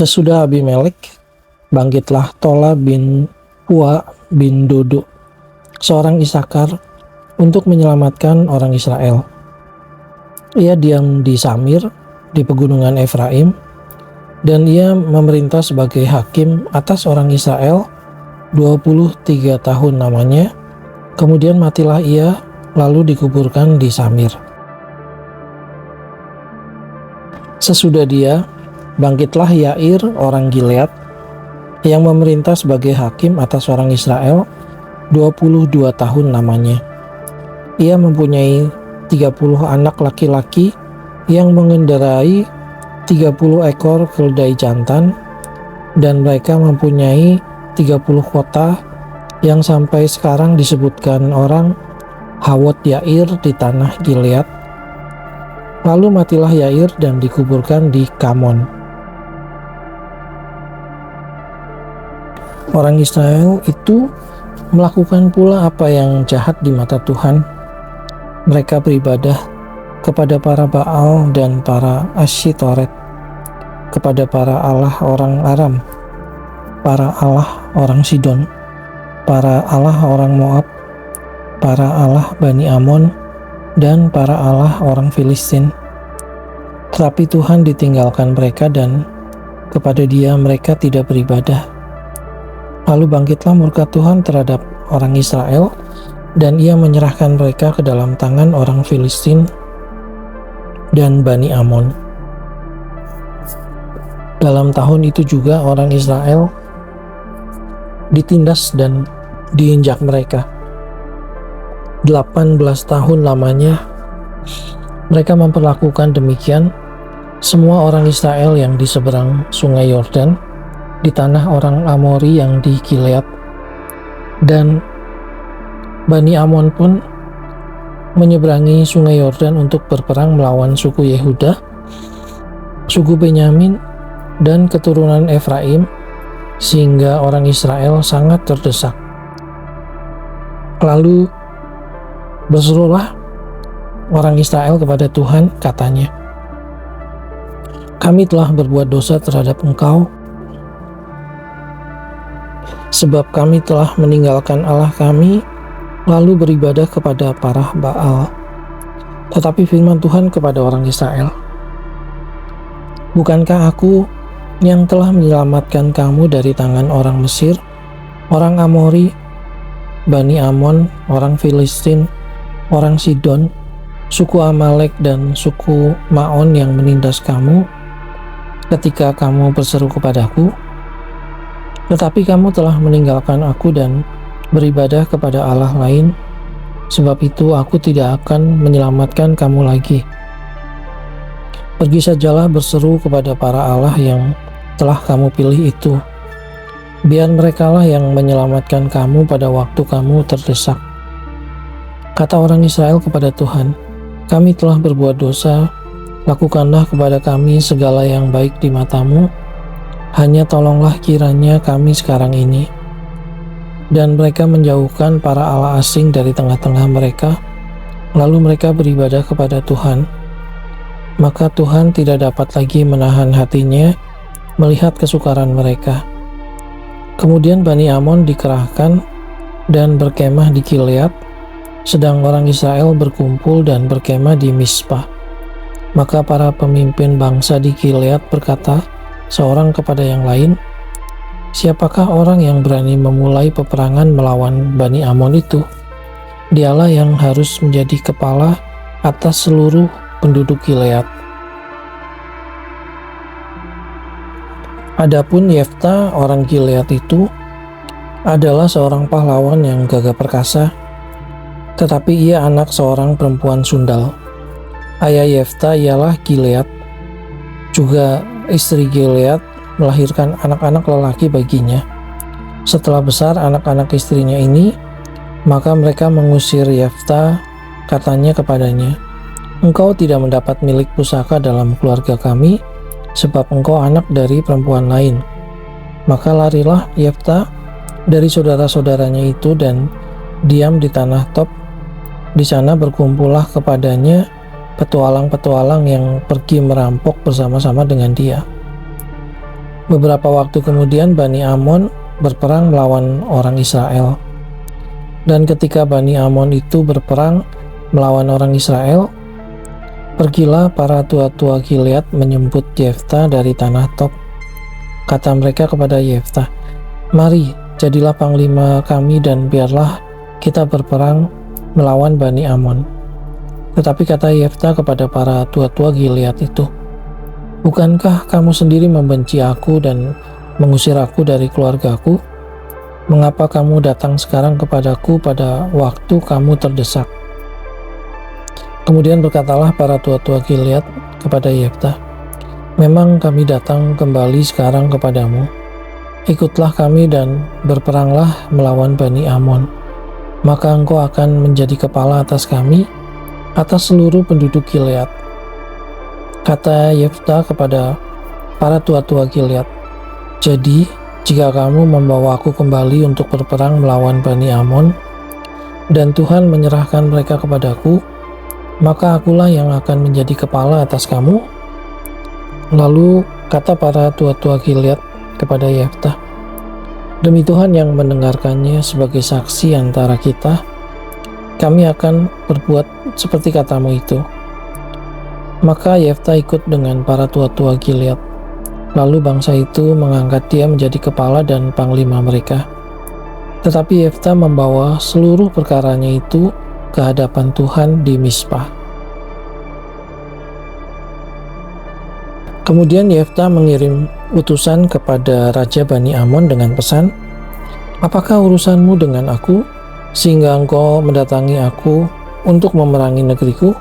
Sesudah Abimelek, bangkitlah Tola bin Pua bin Dodo, seorang Isakar, untuk menyelamatkan orang Israel. Ia diam di Samir, di pegunungan Efraim, dan ia memerintah sebagai hakim atas orang Israel 23 tahun namanya. Kemudian matilah ia, lalu dikuburkan di Samir. Sesudah dia, bangkitlah Yair orang Gilead, yang memerintah sebagai hakim atas orang Israel 22 tahun namanya. Ia mempunyai 30 anak laki-laki yang mengendarai 30 ekor keledai jantan, dan mereka mempunyai 30 kota yang sampai sekarang disebutkan orang Hawot Yair di tanah Gilead. Lalu matilah Yair dan dikuburkan di Kamon. Orang Israel itu melakukan pula apa yang jahat di mata Tuhan. Mereka beribadah kepada para Baal dan para Asyitoret, kepada para allah orang Aram, para allah orang Sidon, para allah orang Moab, para allah Bani Amon, dan para allah orang Filistin. Tetapi Tuhan ditinggalkan mereka, dan kepada Dia mereka tidak beribadah. Lalu bangkitlah murka Tuhan terhadap orang Israel, dan Ia menyerahkan mereka ke dalam tangan orang Filistin dan Bani Amon. Dalam tahun itu juga orang Israel ditindas dan diinjak mereka. 18 tahun lamanya mereka memperlakukan demikian semua orang Israel yang di seberang sungai Yordan, di tanah orang Amori yang di Gilead. Dan Bani Amon pun menyeberangi sungai Yordan untuk berperang melawan suku Yehuda, suku Benyamin, dan keturunan Efraim, sehingga orang Israel sangat terdesak. Lalu berserulah orang Israel kepada Tuhan, katanya, "Kami telah berbuat dosa terhadap Engkau, sebab kami telah meninggalkan Allah kami, lalu beribadah kepada para Baal." Tetapi firman Tuhan kepada orang Israel, "Bukankah aku yang telah menyelamatkan kamu dari tangan orang Mesir, orang Amori, Bani Amon, orang Filistin, orang Sidon, suku Amalek, dan suku Maon yang menindas kamu ketika kamu berseru kepadaku? Tetapi kamu telah meninggalkan aku dan beribadah kepada Allah lain. Sebab itu aku tidak akan menyelamatkan kamu lagi. Pergi sajalah berseru kepada para Allah yang telah kamu pilih itu. Biar merekalah yang menyelamatkan kamu pada waktu kamu terdesak." Kata orang Israel kepada Tuhan, "Kami telah berbuat dosa, lakukanlah kepada kami segala yang baik di matamu, hanya tolonglah kiranya kami sekarang ini." Dan mereka menjauhkan para allah asing dari tengah-tengah mereka, lalu mereka beribadah kepada Tuhan. Maka Tuhan tidak dapat lagi menahan hatinya melihat kesukaran mereka. Kemudian Bani Amon dikerahkan dan berkemah di Gilead, sedang orang Israel berkumpul dan berkemah di Mizpah. Maka para pemimpin bangsa di Gilead berkata seorang kepada yang lain, "Siapakah orang yang berani memulai peperangan melawan Bani Amon itu? Dialah yang harus menjadi kepala atas seluruh penduduk Gilead." Adapun Yefta orang Gilead itu adalah seorang pahlawan yang gagah perkasa, tetapi ia anak seorang perempuan sundal. Ayah Yefta ialah Gilead. Juga istri Gilead melahirkan anak-anak lelaki baginya. Setelah besar anak-anak istrinya ini, maka mereka mengusir Yefta, katanya kepadanya, "Engkau tidak mendapat milik pusaka dalam keluarga kami, sebab engkau anak dari perempuan lain." Maka larilah Yefta dari saudara-saudaranya itu dan diam di tanah Tob. Di sana berkumpullah kepadanya petualang-petualang yang pergi merampok bersama-sama dengan dia. Beberapa waktu kemudian Bani Amon berperang melawan orang Israel. Dan ketika Bani Amon itu berperang melawan orang Israel, pergilah para tua-tua Gilead menyebut Yeftah dari tanah Tob. Kata mereka kepada Yeftah, "Mari, jadilah panglima kami dan biarlah kita berperang melawan Bani Amon." Tetapi kata Yeftah kepada para tua-tua Gilead itu, "Bukankah kamu sendiri membenci aku dan mengusir aku dari keluargaku? Mengapa kamu datang sekarang kepadaku pada waktu kamu terdesak?" Kemudian berkatalah para tua-tua Gilead kepada Yeftah, "Memang kami datang kembali sekarang kepadamu. Ikutlah kami dan berperanglah melawan Bani Amon. Maka engkau akan menjadi kepala atas kami, atas seluruh penduduk Gilead." Kata Yeftah kepada para tua-tua Gilead, "Jadi, jika kamu membawa aku kembali untuk berperang melawan Bani Amon, dan Tuhan menyerahkan mereka kepadaku, maka akulah yang akan menjadi kepala atas kamu." Lalu kata para tua-tua Gilead kepada Yeftah, "Demi Tuhan yang mendengarkannya sebagai saksi antara kita, kami akan berbuat seperti katamu itu." Maka Yeftah ikut dengan para tua-tua Gilead. Lalu bangsa itu mengangkat dia menjadi kepala dan panglima mereka. Tetapi Yeftah membawa seluruh perkaranya itu ke hadapan Tuhan di Mizpah. Kemudian Yeftah mengirim utusan kepada Raja Bani Amon dengan pesan, "Apakah urusanmu dengan aku, sehingga engkau mendatangi aku untuk memerangi negeriku?"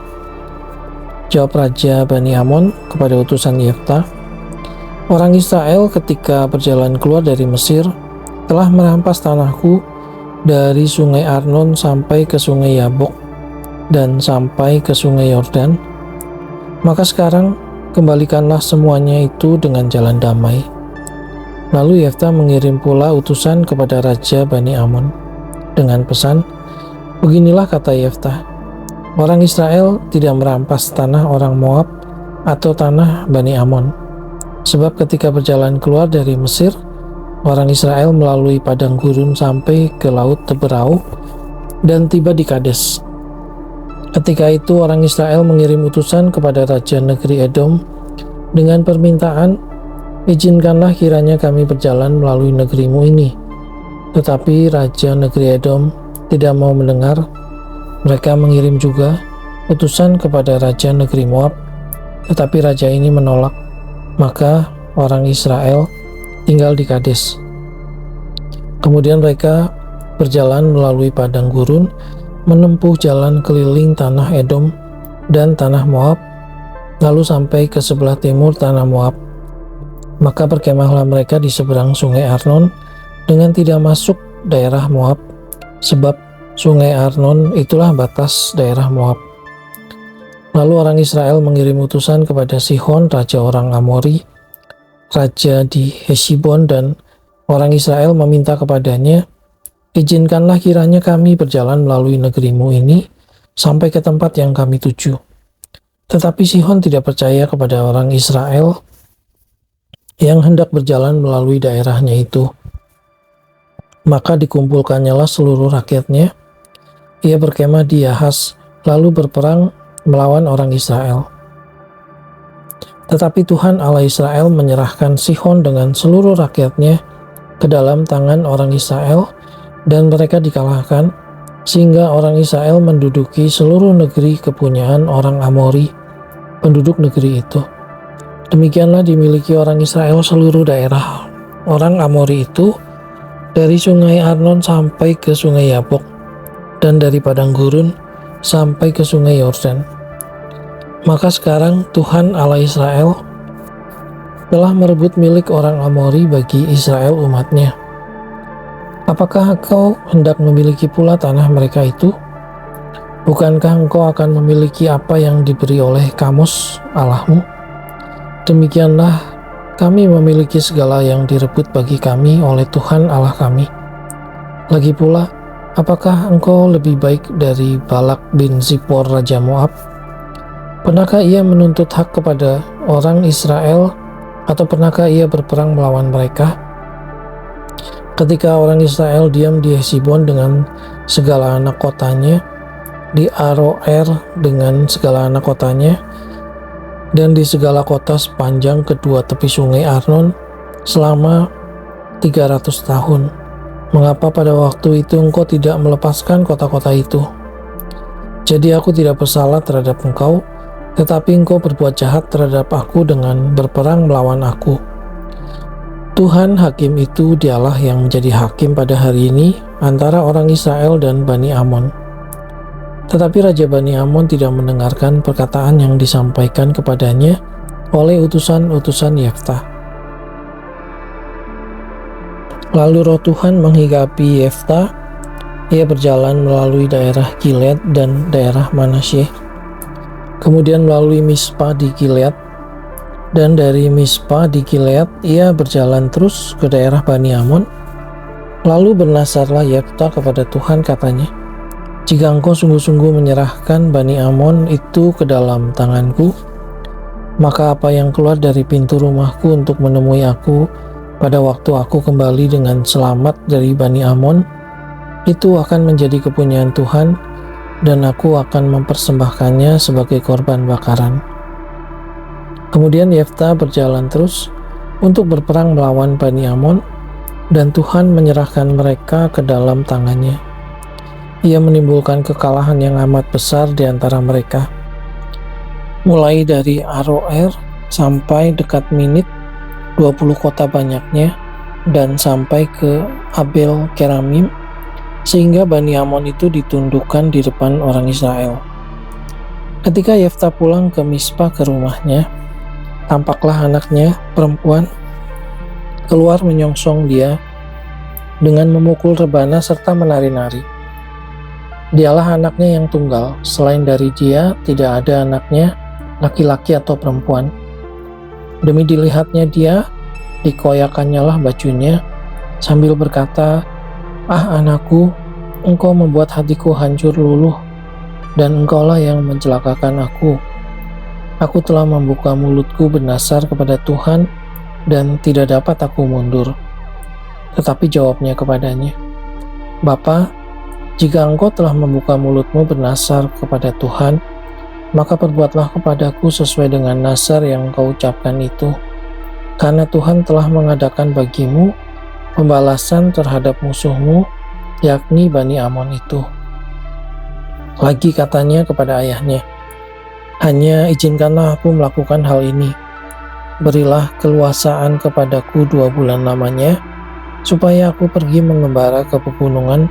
Jawab Raja Bani Amon kepada utusan Yeftah, "Orang Israel ketika berjalan keluar dari Mesir telah merampas tanahku dari sungai Arnon sampai ke sungai Yabok dan sampai ke sungai Yordan. Maka sekarang kembalikanlah semuanya itu dengan jalan damai." Lalu Yeftah mengirim pula utusan kepada Raja Bani Amon dengan pesan, "Beginilah kata Yeftah, orang Israel tidak merampas tanah orang Moab atau tanah Bani Amon. Sebab ketika berjalan keluar dari Mesir, orang Israel melalui padang gurun sampai ke laut Teberau dan tiba di Kades. Ketika itu orang Israel mengirim utusan kepada Raja Negeri Edom dengan permintaan, 'Izinkanlah kiranya kami berjalan melalui negerimu ini.' Tetapi Raja Negeri Edom tidak mau mendengar. Mereka mengirim juga utusan kepada Raja Negeri Moab, tetapi raja ini menolak. Maka orang Israel tinggal di Kades. Kemudian mereka berjalan melalui padang gurun, menempuh jalan keliling tanah Edom dan tanah Moab, lalu sampai ke sebelah timur tanah Moab. Maka berkemahlah mereka di seberang sungai Arnon dengan tidak masuk daerah Moab, sebab sungai Arnon itulah batas daerah Moab. Lalu orang Israel mengirim utusan kepada Sihon, raja orang Amori, raja di Hesibon, dan orang Israel meminta kepadanya, 'Izinkanlah kiranya kami berjalan melalui negerimu ini sampai ke tempat yang kami tuju.' Tetapi Sihon tidak percaya kepada orang Israel yang hendak berjalan melalui daerahnya itu. Maka dikumpulkannyalah seluruh rakyatnya. Ia berkemah di Yahas, lalu berperang melawan orang Israel. Tetapi Tuhan Allah Israel menyerahkan Sihon dengan seluruh rakyatnya ke dalam tangan orang Israel, dan mereka dikalahkan, sehingga orang Israel menduduki seluruh negeri kepunyaan orang Amori, penduduk negeri itu. Demikianlah dimiliki orang Israel seluruh daerah orang Amori itu, dari sungai Arnon sampai ke sungai Yabok, dan dari padang gurun sampai ke sungai Yordan. Maka sekarang Tuhan Allah Israel telah merebut milik orang Amori bagi Israel umatnya. Apakah engkau hendak memiliki pula tanah mereka itu? Bukankah engkau akan memiliki apa yang diberi oleh Kamos Allahmu? Demikianlah kami memiliki segala yang direbut bagi kami oleh Tuhan Allah kami. Lagi pula, apakah engkau lebih baik dari Balak bin Zippor Raja Moab? Pernahkah ia menuntut hak kepada orang Israel Atau pernahkah ia berperang melawan mereka? Ketika orang Israel diam di Hesibon dengan segala anak kotanya, di Aroer dengan segala anak kotanya, dan di segala kota sepanjang kedua tepi sungai Arnon selama 300 tahun. Mengapa pada waktu itu engkau tidak melepaskan kota-kota itu? Jadi aku tidak bersalah terhadap engkau, tetapi engkau berbuat jahat terhadap aku dengan berperang melawan aku. Tuhan hakim itu dialah yang menjadi hakim pada hari ini antara orang Israel dan Bani Amon. Tetapi Raja Bani Amon tidak mendengarkan perkataan yang disampaikan kepadanya oleh utusan-utusan Yeftah. Lalu roh Tuhan menghinggapi Yeftah. Ia berjalan melalui daerah Gilead dan daerah Manasye, kemudian melalui Mispa di Gilead, dan dari Mispa di Gilead ia berjalan terus ke daerah Bani Amon. Lalu bernasarlah Yeftah kepada Tuhan, katanya, "Jika engkau sungguh-sungguh menyerahkan Bani Amon itu ke dalam tanganku, maka apa yang keluar dari pintu rumahku untuk menemui aku pada waktu aku kembali dengan selamat dari Bani Amon, itu akan menjadi kepunyaan Tuhan, dan aku akan mempersembahkannya sebagai korban bakaran." Kemudian Yeftah berjalan terus untuk berperang melawan Bani Amon, dan Tuhan menyerahkan mereka ke dalam tangannya. Ia menimbulkan kekalahan yang amat besar di antara mereka, mulai dari Aroer sampai dekat Minit, 20 kota banyaknya, dan sampai ke Abel Keramim, sehingga Bani Amon itu ditundukkan di depan orang Israel. Ketika Yeftah pulang ke Mispa ke rumahnya, tampaklah anaknya perempuan keluar menyongsong dia dengan memukul rebana serta menari-nari. Dialah anaknya yang tunggal, selain dari dia tidak ada anaknya laki-laki atau perempuan. Demi dilihatnya dia, dikoyakannya lah bajunya, sambil berkata, "Ah anakku, engkau membuat hatiku hancur luluh, dan engkaulah yang mencelakakan aku. Aku telah membuka mulutku bernasar kepada Tuhan, dan tidak dapat aku mundur." Tetapi jawabnya kepadanya, "Bapa, jika engkau telah membuka mulutmu bernasar kepada Tuhan, maka perbuatlah kepadaku sesuai dengan nasar yang engkau ucapkan itu, karena Tuhan telah mengadakan bagimu pembalasan terhadap musuhmu, yakni Bani Amon itu." Lagi katanya kepada ayahnya, "Hanya izinkanlah aku melakukan hal ini. Berilah keluasaan kepadaku 2 bulan lamanya, supaya aku pergi mengembara ke pegunungan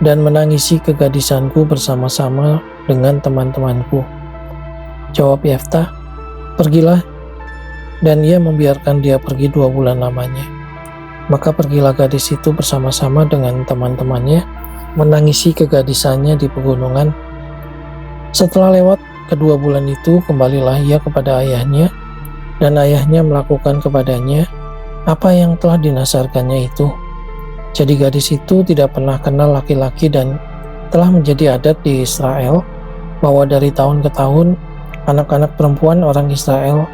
dan menangisi kegadisanku bersama-sama dengan teman-temanku." Jawab Yeftah, "Pergilah." Dan ia membiarkan dia pergi 2 bulan lamanya. Maka pergilah gadis itu bersama-sama dengan teman-temannya menangisi kegadisannya di pegunungan. Setelah lewat kedua bulan itu, kembalilah ia kepada ayahnya, dan ayahnya melakukan kepadanya apa yang telah dinasarkannya itu. Jadi gadis itu tidak pernah kenal laki-laki, dan telah menjadi adat di Israel bahwa dari tahun ke tahun anak-anak perempuan orang Israel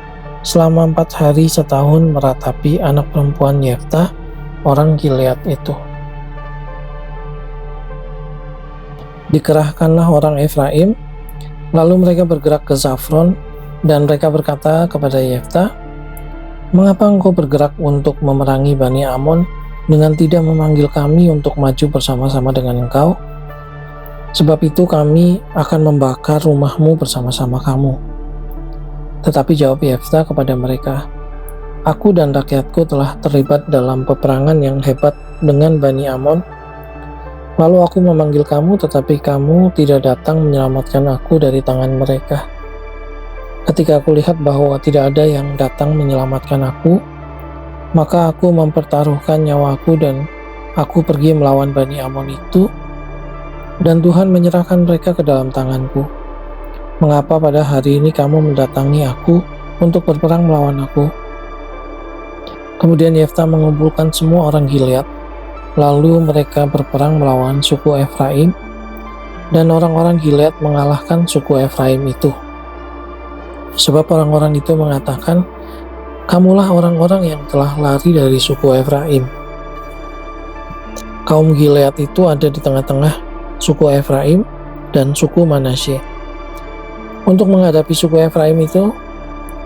selama 4 hari setahun meratapi anak perempuan Yeftah orang Gilead itu. Dikerahkanlah orang Efraim, lalu mereka bergerak ke Zafron, dan mereka berkata kepada Yeftah, "Mengapa engkau bergerak untuk memerangi Bani Amon dengan tidak memanggil kami untuk maju bersama-sama dengan engkau? Sebab itu kami akan membakar rumahmu bersama-sama kamu." Tetapi jawab Yeftah kepada mereka, "Aku dan rakyatku telah terlibat dalam peperangan yang hebat dengan Bani Amon. Lalu aku memanggil kamu, tetapi kamu tidak datang menyelamatkan aku dari tangan mereka. Ketika aku lihat bahwa tidak ada yang datang menyelamatkan aku, maka aku mempertaruhkan nyawaku dan aku pergi melawan Bani Amon itu, dan Tuhan menyerahkan mereka ke dalam tanganku. Mengapa pada hari ini kamu mendatangi aku untuk berperang melawan aku?" Kemudian Yeftah mengumpulkan semua orang Gilead, lalu mereka berperang melawan suku Efraim, dan orang-orang Gilead mengalahkan suku Efraim itu. Sebab orang-orang itu mengatakan, Kamulah orang-orang yang telah lari dari suku Efraim. Kaum Gilead itu ada di tengah-tengah suku Efraim dan suku Manasye. Untuk menghadapi suku Efraim itu,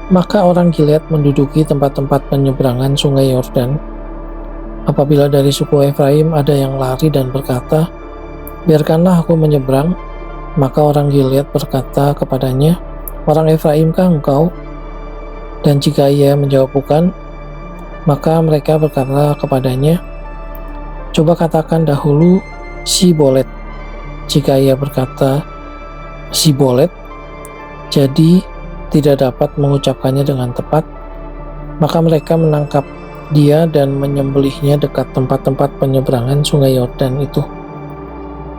maka orang Gilead menduduki tempat-tempat penyeberangan sungai Yordan. Apabila dari suku Efraim ada yang lari dan berkata, "Biarkanlah aku menyeberang," maka orang Gilead berkata kepadanya, "Orang Efraimkah engkau?" Dan jika ia menjawab bukan, maka mereka berkata kepadanya, "Coba katakan dahulu Sibolet." Jika ia berkata Sibolet, jadi tidak dapat mengucapkannya dengan tepat, maka mereka menangkap dia dan menyembelihnya dekat tempat-tempat penyeberangan sungai Yordan itu.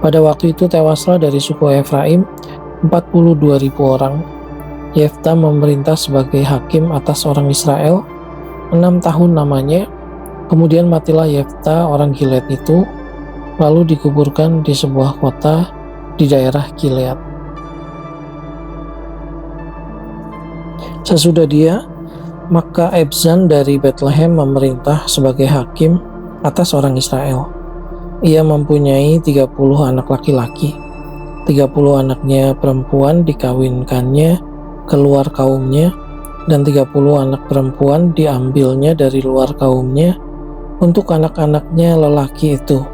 Pada waktu itu tewaslah dari suku Efraim 42.000 orang. Yefta memerintah sebagai hakim atas orang Israel 6 tahun lamanya. Kemudian matilah Yefta orang Gilead itu, lalu dikuburkan di sebuah kota di daerah Gilead. Sesudah dia, maka Ebzan dari Bethlehem memerintah sebagai hakim atas orang Israel. Ia mempunyai 30 anak laki-laki. 30 anaknya perempuan dikawinkannya keluar kaumnya, dan 30 anak perempuan diambilnya dari luar kaumnya untuk anak-anaknya lelaki itu.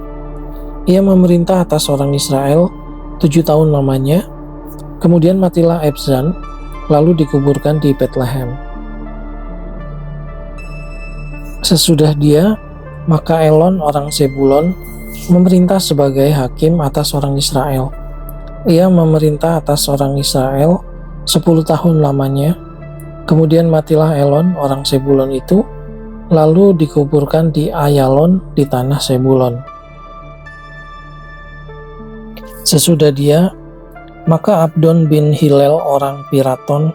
Ia memerintah atas orang Israel 7 tahun lamanya. Kemudian matilah Ebzan, lalu dikuburkan di Bethlehem. Sesudah dia, maka Elon orang Zebulon memerintah sebagai hakim atas orang Israel. Ia memerintah atas orang Israel 10 tahun lamanya. Kemudian matilah Elon orang Zebulon itu, lalu dikuburkan di Ayalon di tanah Zebulon. Sesudah dia, maka Abdon bin Hillel orang Piraton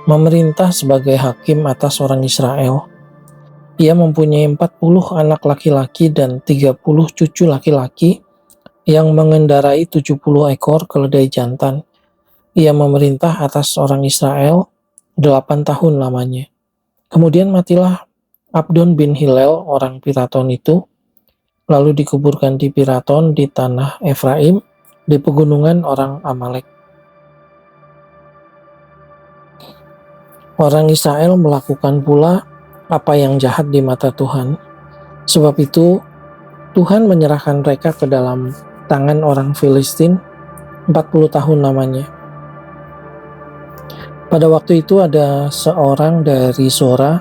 memerintah sebagai hakim atas orang Israel. Ia mempunyai 40 anak laki-laki dan 30 cucu laki-laki yang mengendarai 70 ekor keledai jantan. Ia memerintah atas orang Israel 8 tahun lamanya. Kemudian matilah Abdon bin Hillel orang Piraton itu, lalu dikuburkan di Piraton di tanah Efraim, di pegunungan orang Amalek. Orang Israel melakukan pula apa yang jahat di mata Tuhan. Sebab itu, Tuhan menyerahkan mereka ke dalam tangan orang Filistin 40 tahun lamanya. Pada waktu itu ada seorang dari Zora,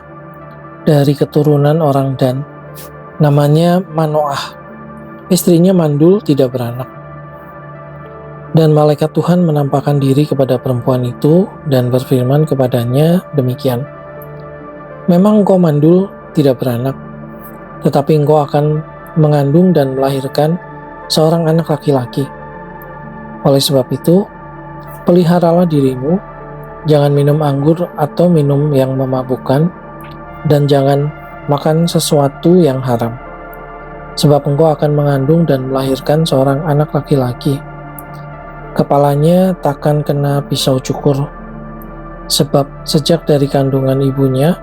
dari keturunan orang Dan, namanya Manoah. Istrinya mandul, tidak beranak. Dan malaikat Tuhan menampakkan diri kepada perempuan itu dan berfirman kepadanya demikian, "Memang engkau mandul, tidak beranak, tetapi engkau akan mengandung dan melahirkan seorang anak laki-laki. Oleh sebab itu, peliharalah dirimu, jangan minum anggur atau minum yang memabukkan, dan jangan makan sesuatu yang haram. Sebab engkau akan mengandung dan melahirkan seorang anak laki-laki. Kepalanya takkan kena pisau cukur. Sebab sejak dari kandungan ibunya,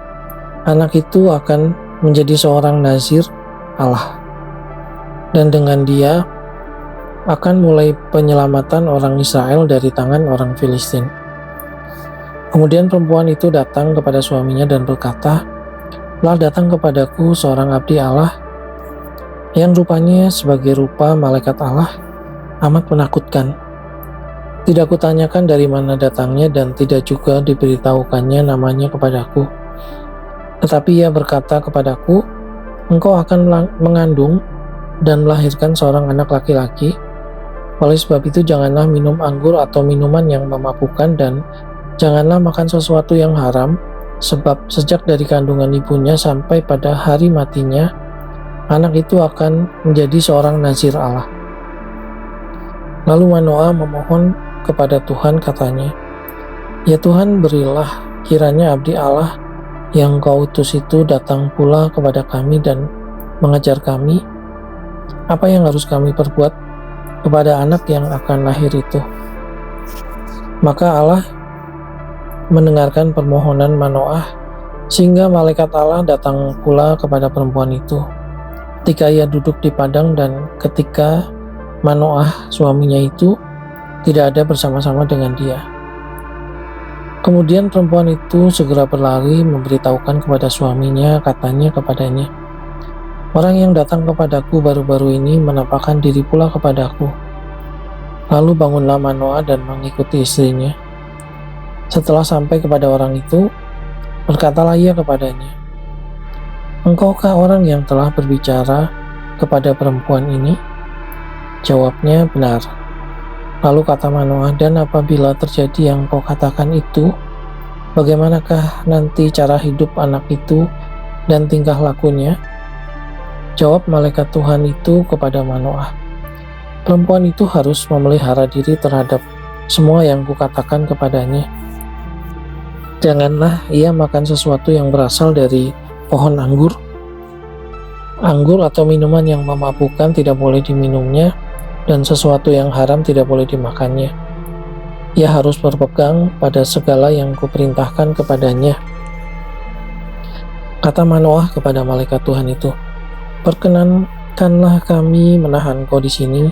anak itu akan menjadi seorang nazir Allah. Dan dengan dia akan mulai penyelamatan orang Israel dari tangan orang Filistin." Kemudian perempuan itu datang kepada suaminya dan berkata, "Telah datang kepadaku seorang abdi Allah, yang rupanya sebagai rupa malaikat Allah, amat menakutkan. Tidak kutanyakan dari mana datangnya dan tidak juga diberitahukannya namanya kepadaku. Tetapi ia berkata kepadaku, engkau akan mengandung dan melahirkan seorang anak laki-laki. Oleh sebab itu janganlah minum anggur atau minuman yang memabukkan dan janganlah makan sesuatu yang haram, sebab sejak dari kandungan ibunya sampai pada hari matinya, anak itu akan menjadi seorang nazir Allah." Lalu Manoah memohon kepada Tuhan, katanya, "Ya Tuhan, berilah kiranya abdi Allah yang kau utus itu datang pula kepada kami dan mengajar kami apa yang harus kami perbuat kepada anak yang akan lahir itu." Maka Allah mendengarkan permohonan Manoah Sehingga malaikat Allah datang pula kepada perempuan itu ketika ia duduk di padang dan ketika Manoah suaminya itu tidak ada bersama-sama dengan dia. Kemudian perempuan itu segera berlari memberitahukan kepada suaminya, katanya kepadanya, "Orang yang datang kepadaku baru-baru ini menampakkan diri pula kepadaku." Lalu bangunlah Manoah dan mengikuti istrinya. Setelah sampai kepada orang itu, berkatalah ia kepadanya, "Engkaukah orang yang telah berbicara kepada perempuan ini?" Jawabnya, "Benar." Lalu kata Manoah, "Dan apabila terjadi yang kau katakan itu, bagaimanakah nanti cara hidup anak itu dan tingkah lakunya?" Jawab malaikat Tuhan itu kepada Manoah, "Perempuan itu harus memelihara diri terhadap semua yang kukatakan kepadanya. Janganlah ia makan sesuatu yang berasal dari pohon anggur. Anggur atau minuman yang memabukkan tidak boleh diminumnya, dan sesuatu yang haram tidak boleh dimakannya. Ia harus berpegang pada segala yang kuperintahkan kepadanya." Kata Manoah kepada malaikat Tuhan itu, "Perkenankanlah kami menahan kau di sini,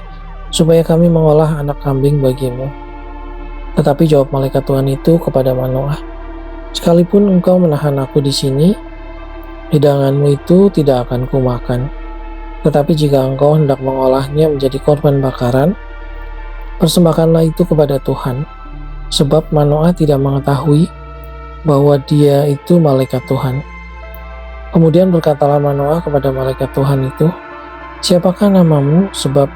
supaya kami mengolah anak kambing bagimu." Tetapi jawab malaikat Tuhan itu kepada Manoah, "Sekalipun engkau menahan aku di sini, hidanganmu itu tidak akan kumakan. Tetapi jika engkau hendak mengolahnya menjadi korban bakaran, persembahkanlah itu kepada Tuhan." Sebab Manoah tidak mengetahui bahwa dia itu malaikat Tuhan. Kemudian berkatalah Manoah kepada malaikat Tuhan itu, "Siapakah namamu? Sebab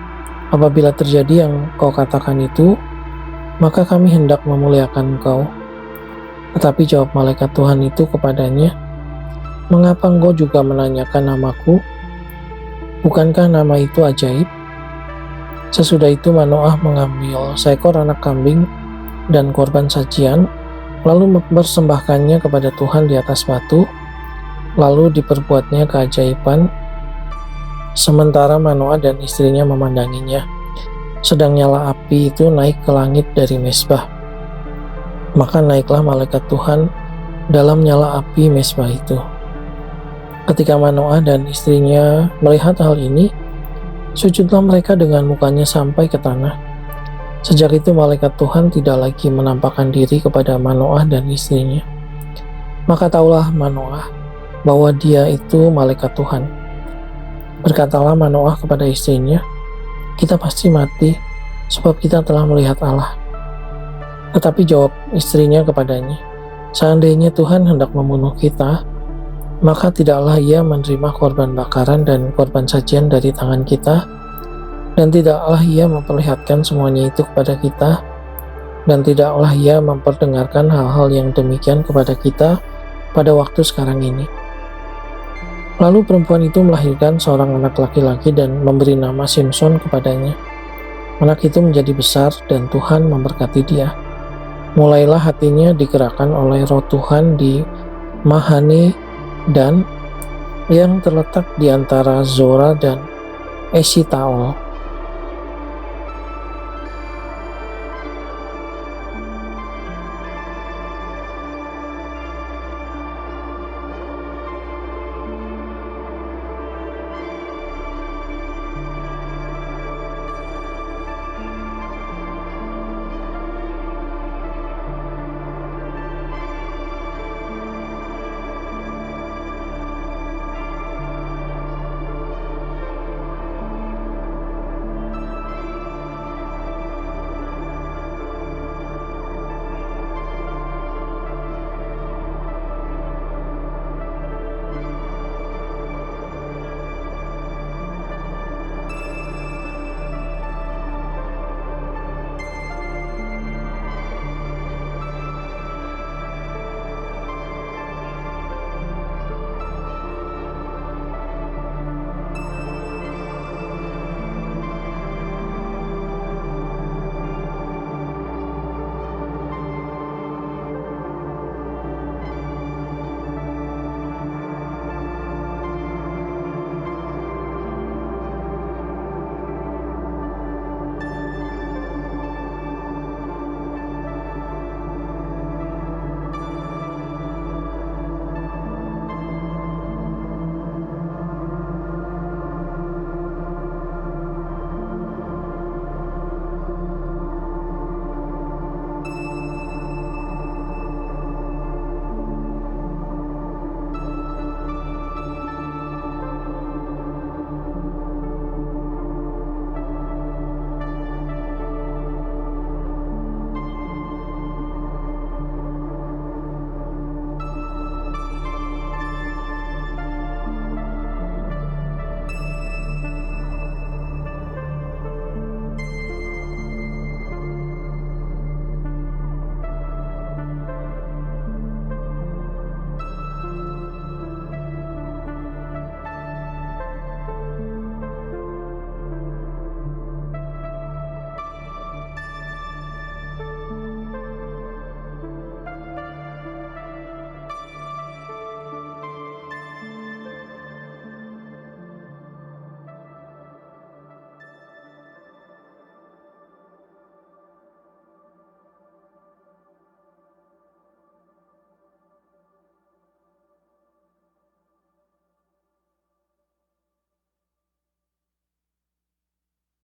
apabila terjadi yang kau katakan itu, maka kami hendak memuliakan engkau." Tetapi jawab malaikat Tuhan itu kepadanya, "Mengapa engkau juga menanyakan namaku? Bukankah nama itu ajaib?" Sesudah itu Manoah mengambil seekor anak kambing dan korban sajian, lalu mempersembahkannya kepada Tuhan di atas batu, lalu diperbuatnya keajaiban, sementara Manoah dan istrinya memandanginya. Sedang nyala api itu naik ke langit dari mezbah. Maka naiklah malaikat Tuhan dalam nyala api mezbah itu. Ketika Manoah dan istrinya melihat hal ini, sujudlah mereka dengan mukanya sampai ke tanah. Sejak itu malaikat Tuhan tidak lagi menampakkan diri kepada Manoah dan istrinya. Maka taulah Manoah bahwa dia itu malaikat Tuhan. Berkatalah Manoah kepada istrinya, "Kita pasti mati, sebab kita telah melihat Allah." Tetapi jawab istrinya kepadanya, "Seandainya Tuhan hendak membunuh kita, maka tidaklah ia menerima korban bakaran dan korban sajian dari tangan kita, dan tidaklah ia memperlihatkan semuanya itu kepada kita, dan tidaklah ia memperdengarkan hal-hal yang demikian kepada kita pada waktu sekarang ini." Lalu perempuan itu melahirkan seorang anak laki-laki dan memberi nama Simson kepadanya. Anak itu menjadi besar dan Tuhan memberkati dia. Mulailah hatinya digerakkan oleh roh Tuhan di Mahane dan yang terletak di antara Zora dan Esitaol.